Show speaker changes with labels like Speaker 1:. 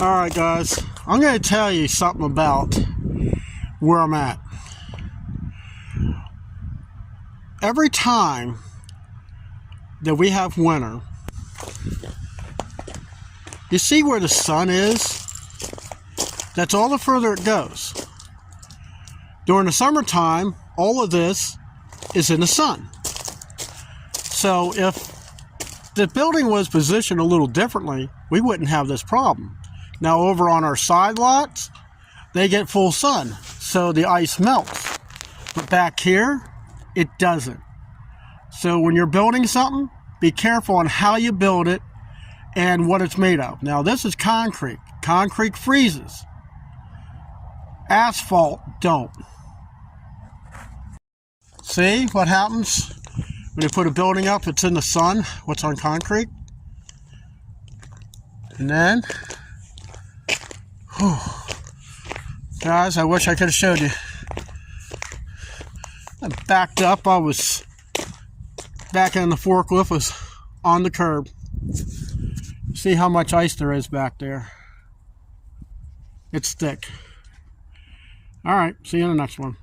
Speaker 1: Alright guys, I'm going to tell you something about where I'm at. Every time that we have winter, you see where the sun is? That's all the further it goes. During the summertime, all of this is in the sun. So if the building was positioned a little differently, we wouldn't have this problem. Now over on our side lots, they get full sun, so the ice melts. But back here, it doesn't. So when you're building something, be careful on how you build it and what it's made of. Now this is concrete. Concrete freezes. Asphalt don't. See what happens when you put a building up, it's in the sun, what's on concrete? And then, whew, guys, I wish I could have showed you. I backed up, I was back in the forklift, was on the curb. See how much ice there is back there. It's thick. Alright, see you in the next one.